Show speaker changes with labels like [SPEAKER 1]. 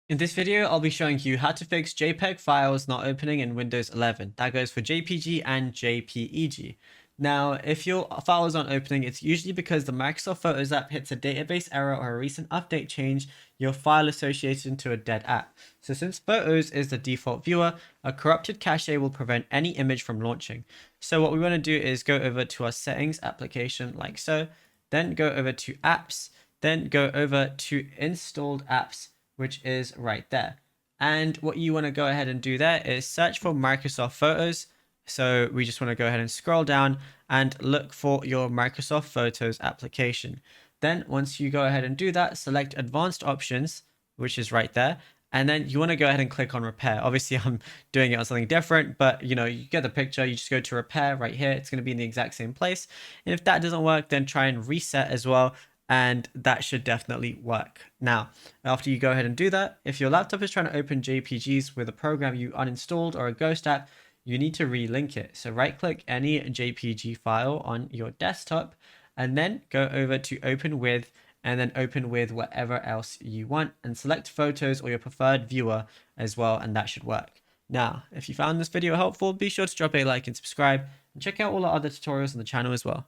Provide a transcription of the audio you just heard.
[SPEAKER 1] In this video, I'll be showing you how to fix JPEG files not opening in Windows 11. That goes for JPG and JPEG. Now, if your files aren't opening, it's usually because the Microsoft Photos app hits a database error or a recent update change your file associated to a dead app. So since Photos is the default viewer, a corrupted cache will prevent any image from launching. So what we want to do is go over to our settings application like so, then go over to apps, then go over to installed apps, which is right there. And what you want to go ahead and do there is search for Microsoft Photos. So we just want to go ahead and scroll down and look for your Microsoft Photos application. Then once you go ahead and do that, select advanced options, which is right there. And then you want to go ahead and click on repair. Obviously I'm doing it on something different, but you get the picture. You just go to repair right here. It's going to be in the exact same place. And if that doesn't work, then try and reset as well. And that should definitely work. Now, after you go ahead and do that, if your laptop is trying to open JPGs with a program you uninstalled or a ghost app, you need to relink it. So right click any JPG file on your desktop and then go over to open with and then open with whatever else you want and select photos or your preferred viewer as well, and that should work. Now, if you found this video helpful, be sure to drop a like and subscribe and check out all our other tutorials on the channel as well.